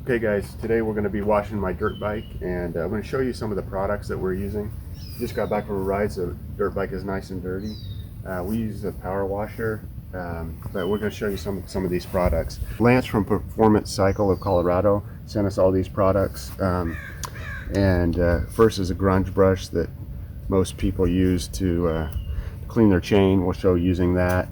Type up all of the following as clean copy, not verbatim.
Okay guys, today we're going to be washing my dirt bike, and I'm going to show you some of the products that we're using. Just got back from a ride, so dirt bike is nice and dirty. We use a power washer, but we're going to show you some of these products. Lance from Performance Cycle of Colorado sent us all these products. First is a Grunge Brush that most people use to clean their chain. We'll show using that.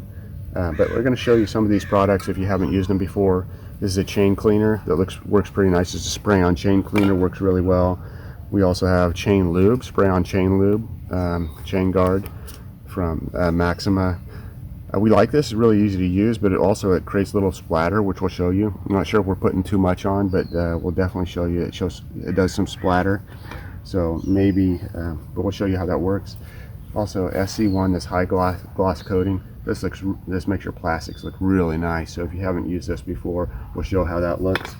But we're going to show you some of these products if you haven't used them before. This is a chain cleaner that works pretty nice. It's a spray-on chain cleaner, works really well. We also have chain lube, spray-on chain lube, chain guard from Maxima. We like this. It's really easy to use, but it creates a little splatter, which we'll show you. I'm not sure if we're putting too much on, but we'll definitely show you. It does some splatter, so maybe, but we'll show you how that works. Also, SC1, this high gloss coating. This makes your plastics look really nice. So if you haven't used this before, we'll show how that looks.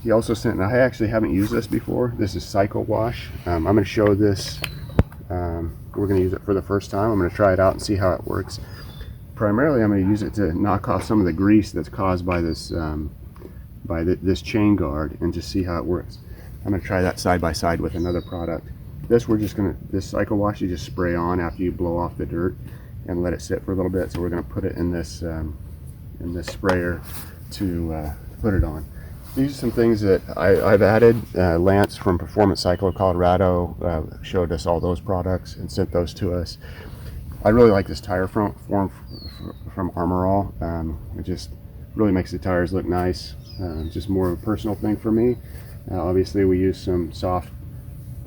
He also sent, and I actually haven't used this before. This is Cycle Wash. I'm going to show this. We're going to use it for the first time. I'm going to try it out and see how it works. Primarily, I'm going to use it to knock off some of the grease that's caused by this this chain guard, and just see how it works. I'm going to try that side by side with another product. This Cycle Wash you just spray on after you blow off the dirt and let it sit for a little bit. So we're going to put it in this sprayer to put it on. These are some things that I've added. Lance from Performance Cycle of Colorado showed us all those products and sent those to us. I really like this tire form from ArmorAll. It just really makes the tires look nice. Just more of a personal thing for me. Obviously we use some soft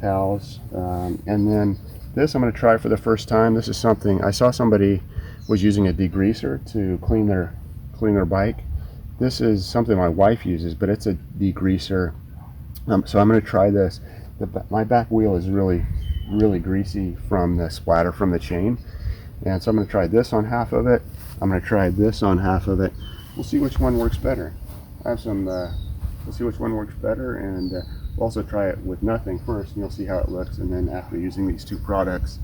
towels, and then this I'm going to try for the first time. This is something I saw somebody was using a degreaser to clean their bike. This is something my wife uses, but it's a degreaser. So I'm going to try this. My back wheel is really greasy from the splatter from the chain, and so I'm going to try this on half of it. I'm going to try this on half of it. We'll see which one works better. I have some. We'll see which one works better, and we'll also try it with nothing first, and you'll see how it looks, and then after using these two products.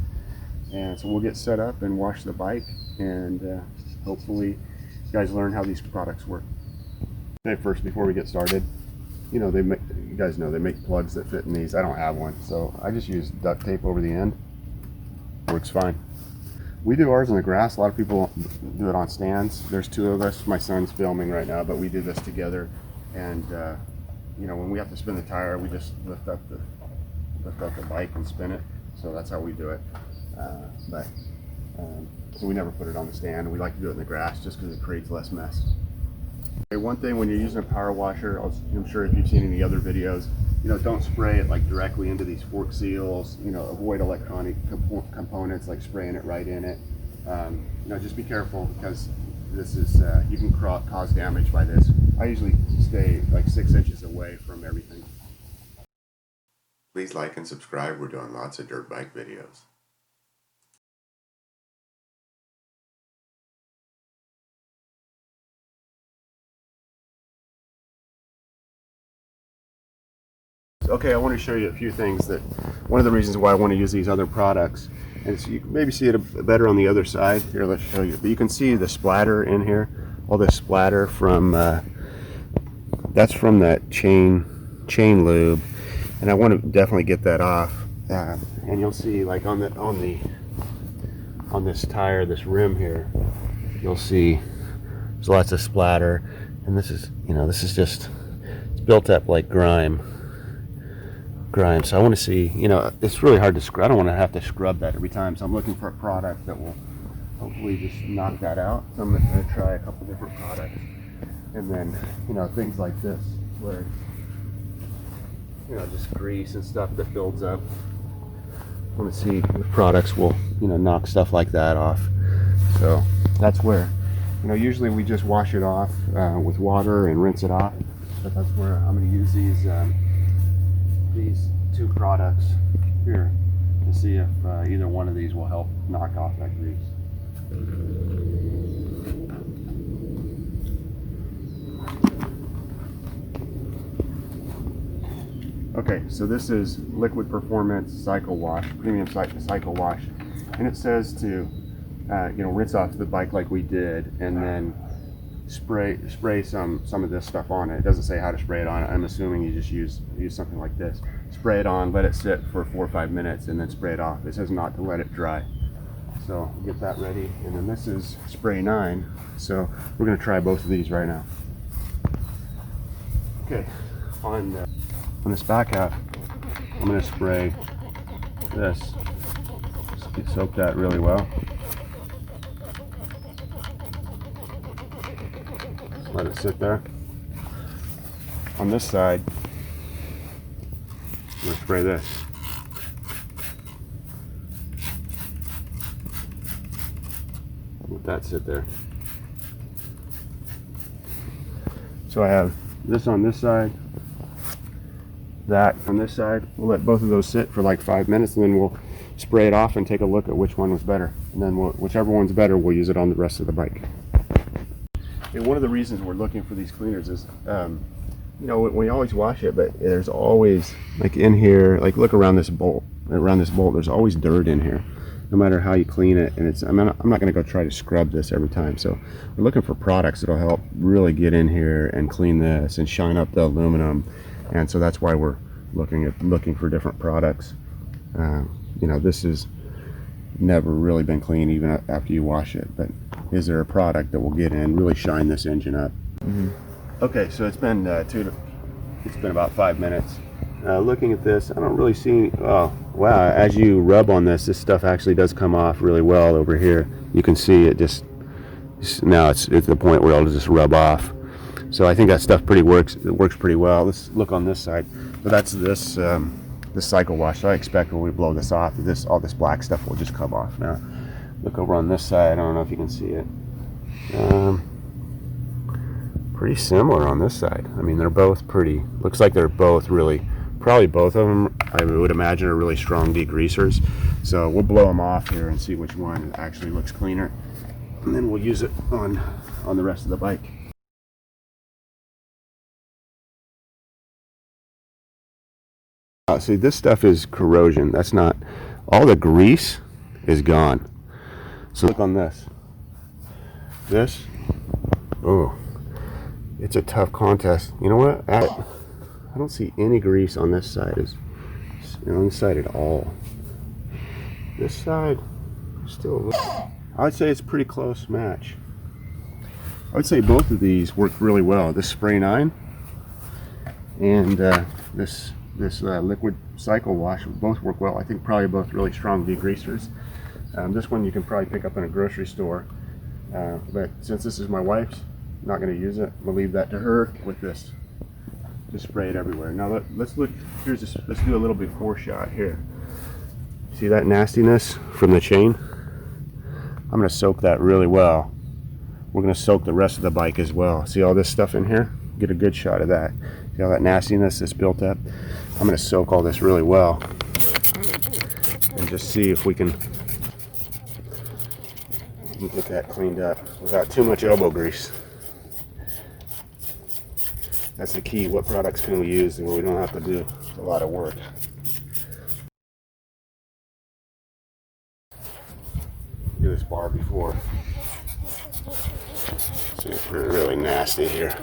And so we'll get set up and wash the bike, and hopefully you guys learn how these products work. Okay, first, before we get started, you guys know they make plugs that fit in these. I don't have one, so I just use duct tape over the end. Works fine. We do ours on the grass. A lot of people do it on stands. There's two of us. My son's filming right now, but we do this together. And when we have to spin the tire, we just lift up the bike and spin it. So that's how we do it. So we never put it on the stand. We like to do it in the grass just because it creates less mess. Okay, one thing when you're using a power washer, I'm sure if you've seen any other videos, don't spray it like directly into these fork seals. Avoid electronic components like spraying it right in it. Just be careful, because this is you can cause damage by this. I usually stay like 6 inches away from everything. Please like and subscribe. We're doing lots of dirt bike videos. Okay, I want to show you a few things that one of the reasons why I want to use these other products, and so you can maybe see it better on the other side. Here, let's show you. But you can see the splatter in here, all this splatter from that's from that chain lube, and I want to definitely get that off. And you'll see, like on this tire, this rim here, you'll see there's lots of splatter, and this is just, it's built up like grime. So I want to see, it's really hard to scrub. I don't want to have to scrub that every time, so I'm looking for a product that will hopefully just knock that out. So I'm going to try a couple different products, and then things like this where just grease and stuff that builds up. I want to see if products will knock stuff like that off. So that's where usually we just wash it off with water and rinse it off, but that's where I'm going to use these two products here to see if either one of these will help knock off that grease. Okay, so this is Liquid Performance Cycle Wash, Premium Cycle Wash, and it says to rinse off the bike like we did, and then spray some of this stuff on it. It doesn't say how to spray it on it. I'm assuming you just use something like this. Spray it on, let it sit for 4 or 5 minutes, and then spray it off. It says not to let it dry. So get that ready. And then this is spray 9. So we're going to try both of these right now. Okay, on this back half, I'm going to spray this. Just soak that really well. Let it sit there. On this side, I'm going to spray this. Let that sit there. So I have this on this side, that on this side. We'll let both of those sit for like 5 minutes, and then we'll spray it off and take a look at which one was better. And then whichever one's better, we'll use it on the rest of the bike. And one of the reasons we're looking for these cleaners is, you know, we always wash it, but there's always, like in here, like look around this bolt, there's always dirt in here, no matter how you clean it. And I'm not going to go try to scrub this every time. So we're looking for products that'll help really get in here and clean this and shine up the aluminum. And so that's why we're looking for different products. You know, this has never really been clean even after you wash it, but is there a product that will get in, really shine this engine up? Okay, so it's been about 5 minutes. Looking at this, I don't really see. Oh wow, as you rub on this stuff actually does come off really well over here. You can see it just now it's the point where it'll just rub off. So I think that stuff works pretty well. Let's look on this side. So that's this cycle wash. So I expect when we blow this off, all this black stuff will just come off. Now look over on this side. I don't know if you can see it. Pretty similar on this side. I mean, they're both pretty, looks like they're both really, probably both of them, I would imagine, are really strong degreasers. So we'll blow them off here and see which one actually looks cleaner. And then we'll use it on the rest of the bike. See, this stuff is corrosion. That's not, all the grease is gone. So look on this. Oh, it's a tough contest. You know what? I don't see any grease on this side. On this side at all. This side, still. I would say it's a pretty close match. I would say both of these work really well. This spray 9 and this liquid cycle wash both work well. I think probably both really strong degreasers. This one you can probably pick up in a grocery store, but since this is my wife's, I'm not going to use it. We'll leave that to her with this. Just spray it everywhere. Now let's look. Let's do a little before shot here. See that nastiness from the chain? I'm going to soak that really well. We're going to soak the rest of the bike as well. See all this stuff in here? Get a good shot of that. See all that nastiness that's built up? I'm going to soak all this really well and just see if we can get that cleaned up without too much elbow grease. That's the key. What products can we use where we don't have to do a lot of work? Do this bar before. See, it's really nasty here.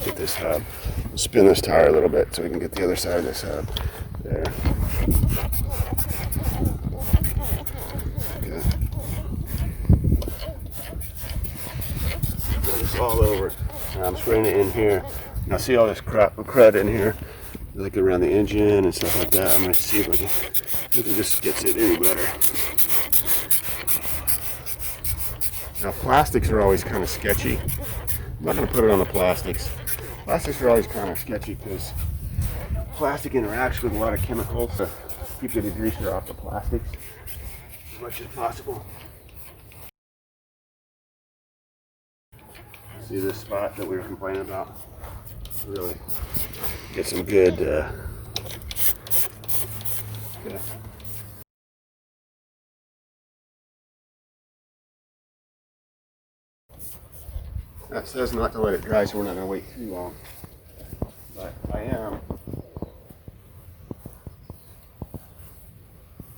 Get this hub. Spin this tire a little bit so we can get the other side of this hub. There. Okay. Put this all over. Now I'm spraying it in here. Now see all this crud in here, like around the engine and stuff like that. I'm going to see if this gets it any better. Now plastics are always kind of sketchy. I'm not going to put it on the plastics. Plastics are always kind of sketchy because plastic interacts with a lot of chemicals to keep the degreaser off the plastics as much as possible. See this spot that we were complaining about? Really get some good yeah. That says not to let it dry, so we're not going to wait too long. But I am.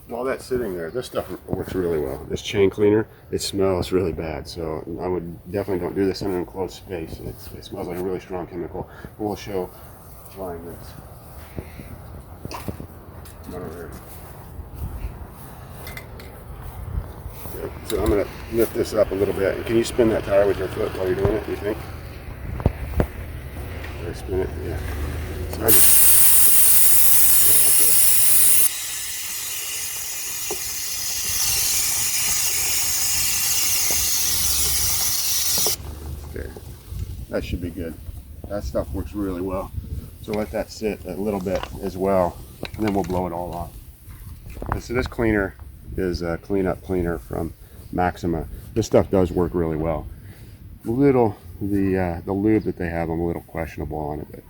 While all that sitting there, this stuff works really well. This chain cleaner, it smells really bad, so I would definitely don't do this in an enclosed space. It smells like a really strong chemical. We'll show applying this. Come on over here. Okay, so I'm going to lift this up a little bit. And can you spin that tire with your foot while you're doing it, do you think? Did I spin it? Yeah. So okay, that should be good. That stuff works really well. So let that sit a little bit as well, and then we'll blow it all off. And so this cleaner is a cleanup cleaner from Maxima. This stuff does work really well. The lube that they have, I'm a little questionable on it.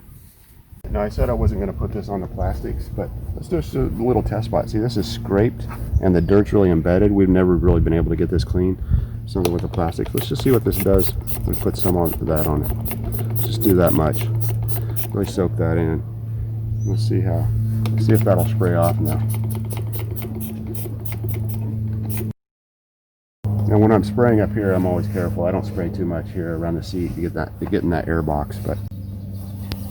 But now I said I wasn't going to put this on the plastics, but let's do just a little test spot. See, this is scraped and the dirt's really embedded. We've never really been able to get this clean. Something with the plastics. Let's just see what this does. We put some of that on it. Just do that much. Really soak that in. Let's see if that'll spray off now. And when I'm spraying up here, I'm always careful. I don't spray too much here around the seat to get in that air box. But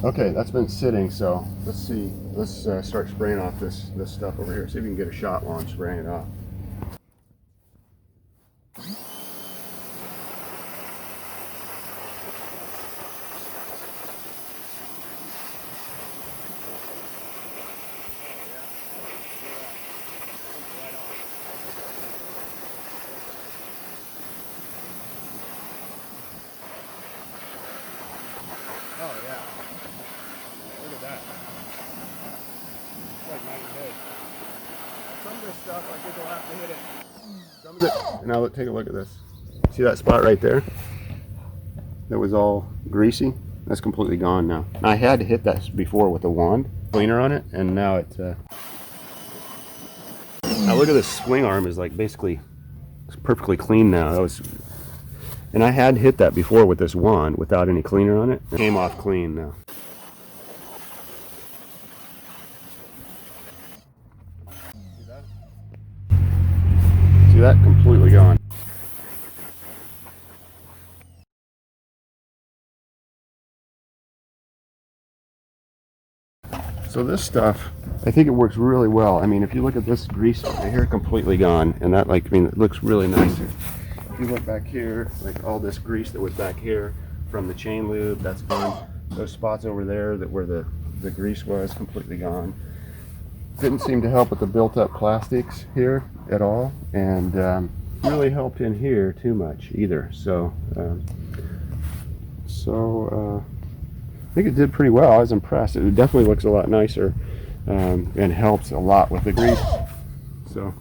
okay, that's been sitting. So let's see. Let's start spraying off this stuff over here. See if we can get a shot while I'm spraying it off. Oh yeah. Look at that. It's like night and day. Some of this stuff I think I'll have to hit it. Some of it. Now take a look at this. See that spot right there? That was all greasy. That's completely gone now. I had to hit that before with a wand cleaner on it, and now it's now look at this swing arm is like basically it's perfectly clean now. And I had hit that before with this wand without any cleaner on it. It came off clean now. See that? See that? Completely gone. So this stuff, I think it works really well. I mean, if you look at this grease over here, completely gone. And that, like, I mean, it looks really nice. If you look back here, like all this grease that was back here from the chain lube, that's gone. Those spots over there that where the grease was, completely gone. Didn't seem to help with the built-up plastics here at all, and really helped in here too much either. So, I think it did pretty well. I was impressed. It definitely looks a lot nicer and helps a lot with the grease. So,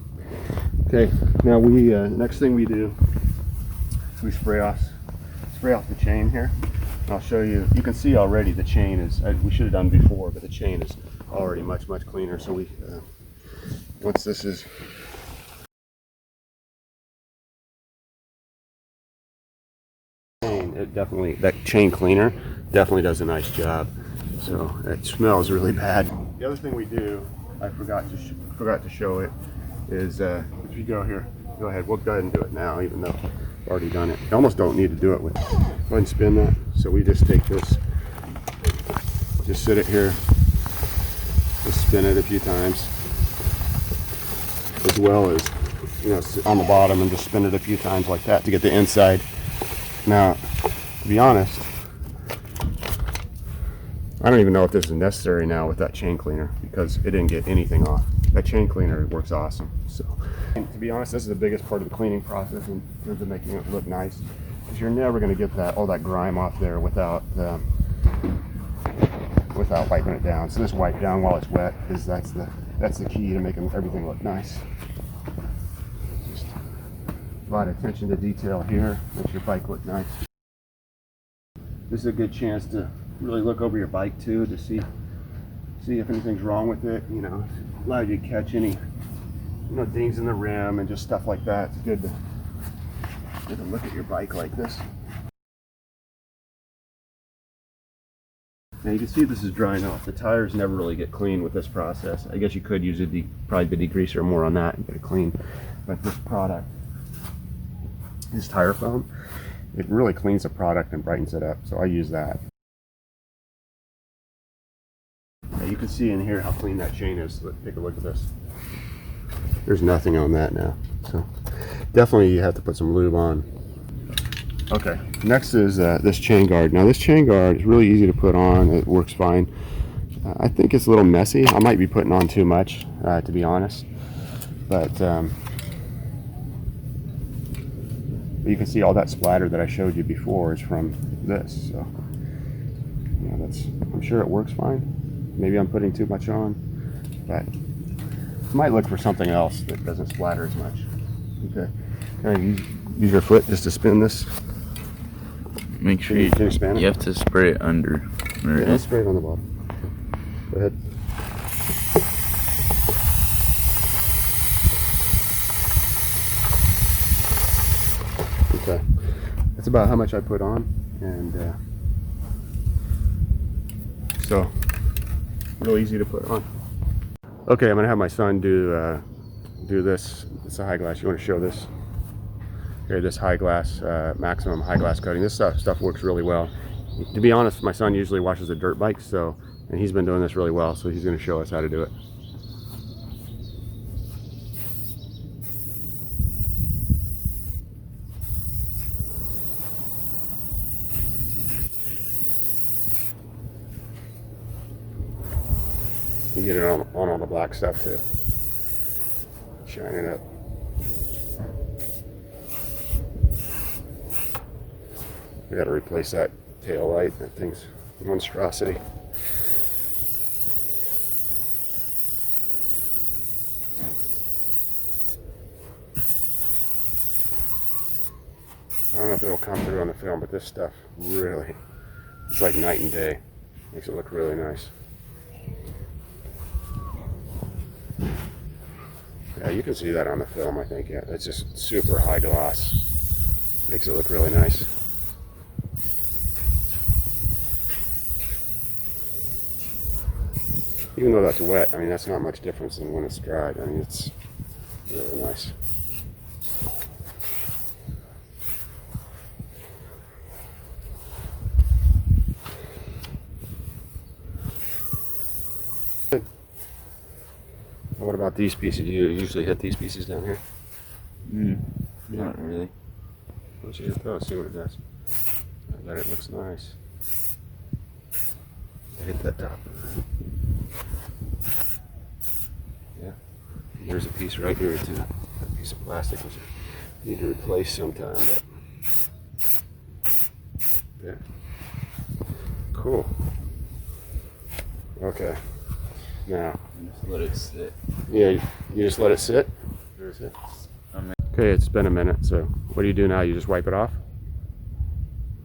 okay, now next thing we do is we spray off the chain here. And I'll show you. You can see already the chain is. We should have done before, but the chain is already much cleaner. So once this is. That chain cleaner definitely does a nice job. So it smells really bad. The other thing we do, I forgot to show it, is if you go here, go ahead. We'll go ahead and do it now, even though I've already done it. You almost don't need to do it with. Go ahead and spin that. So we just take this, just sit it here, just spin it a few times, as well as on the bottom, and just spin it a few times like that to get the inside. Now, to be honest, I don't even know if this is necessary now with that chain cleaner because it didn't get anything off. That chain cleaner works awesome. So, and to be honest, this is the biggest part of the cleaning process in terms of making it look nice, because you're never going to get all that grime off there without wiping it down. So this wipe down while it's wet is that's the key to making everything look nice. Just a lot of attention to detail here makes your bike look nice. This is a good chance to really look over your bike too to see if anything's wrong with it. Allow you to catch any dings in the rim and just stuff like that. It's good to look at your bike like this. Now you can see this is drying off. The tires never really get clean with this process. I guess you could use probably the degreaser more on that and get it clean. But this product, this tire foam, it really cleans the product and brightens it up. So I use that. Now you can see in here how clean that chain is. Take a look at this. There's nothing on that now. So definitely you have to put some lube on. Okay, next is this chain guard. Now this chain guard is really easy to put on. It works fine. I think it's a little messy. I might be putting on too much, to be honest. But you can see all that splatter that I showed you before is from this. So yeah, I'm sure it works fine. Maybe I'm putting too much on, but I might look for something else that doesn't splatter as much. Okay, can I use your foot just to spin this? Make sure you have to spray it under. Yeah, let's spray it on the bottom. Go ahead. Okay, that's about how much I put on, and so real easy to put on. Okay, I'm gonna have my son do this. It's a high glass. You want to show this? Okay, this high glass, Maximum high glass coating. This stuff works really well. To be honest, my son usually washes a dirt bike, and he's been doing this really well, so he's going to show us how to do it. You get it on all the black stuff too. Shine it up. We got to replace that tail light. That thing's a monstrosity. I don't know if it'll come through on the film, but this stuff really, it's like night and day. Makes it look really nice. Yeah, you can see that on the film, I think. Yeah, it's just super high gloss. Makes it look really nice. Even though that's wet, I mean, that's not much difference than when it's dried. I mean, it's really nice. What about these pieces? Do you usually hit these pieces down here? Not really. Let's see what it does. I bet it looks nice. Hit that top. Yeah. There's a piece right here too. A piece of plastic which I need to replace sometime, but yeah. Cool. Okay. Now Just let it sit. yeah, you just let it sit? Okay, it's been a minute, so what do you do now? You just wipe it off?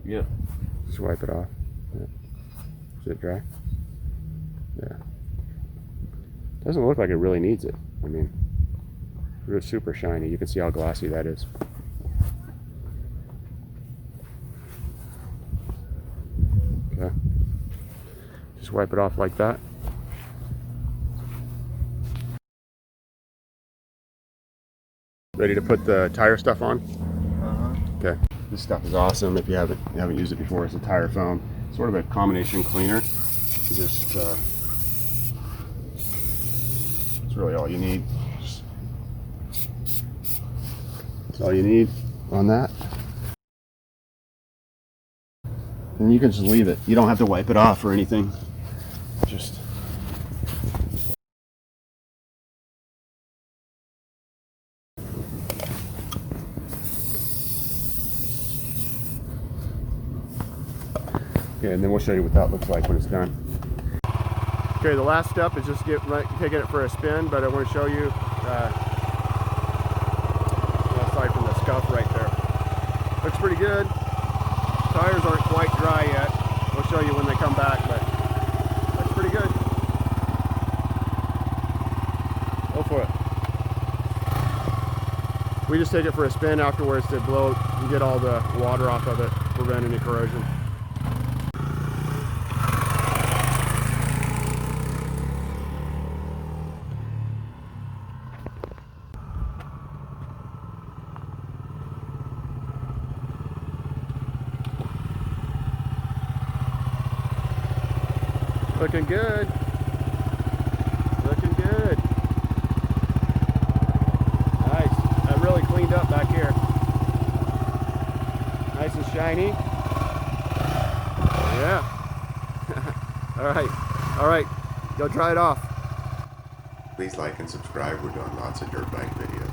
Yeah. Just wipe it off. Yeah. Is it dry? Yeah. Doesn't look like it really needs it. I mean, it's super shiny. You can see how glossy that is. Okay. Just wipe it off like that. Ready to put the tire stuff on? Okay. This stuff is awesome. If you haven't used it before, it's a tire foam. Sort of a combination cleaner. Just it's really all you need. That's all you need on that. And you can just leave it. You don't have to wipe it off or anything. Just okay, and then we'll show you what that looks like when it's done. Okay, the last step is just taking it for a spin, but I want to show you aside from the scuff right there. Looks pretty good. Tires aren't quite dry yet. We'll show you when they come back, but looks pretty good. Go for it. We just take it for a spin afterwards to blow and get all the water off of it, prevent any corrosion. Looking good. Looking good. Nice. That really cleaned up back here. Nice and shiny. Yeah. All right. All right. Go try it off. Please like and subscribe. We're doing lots of dirt bike videos.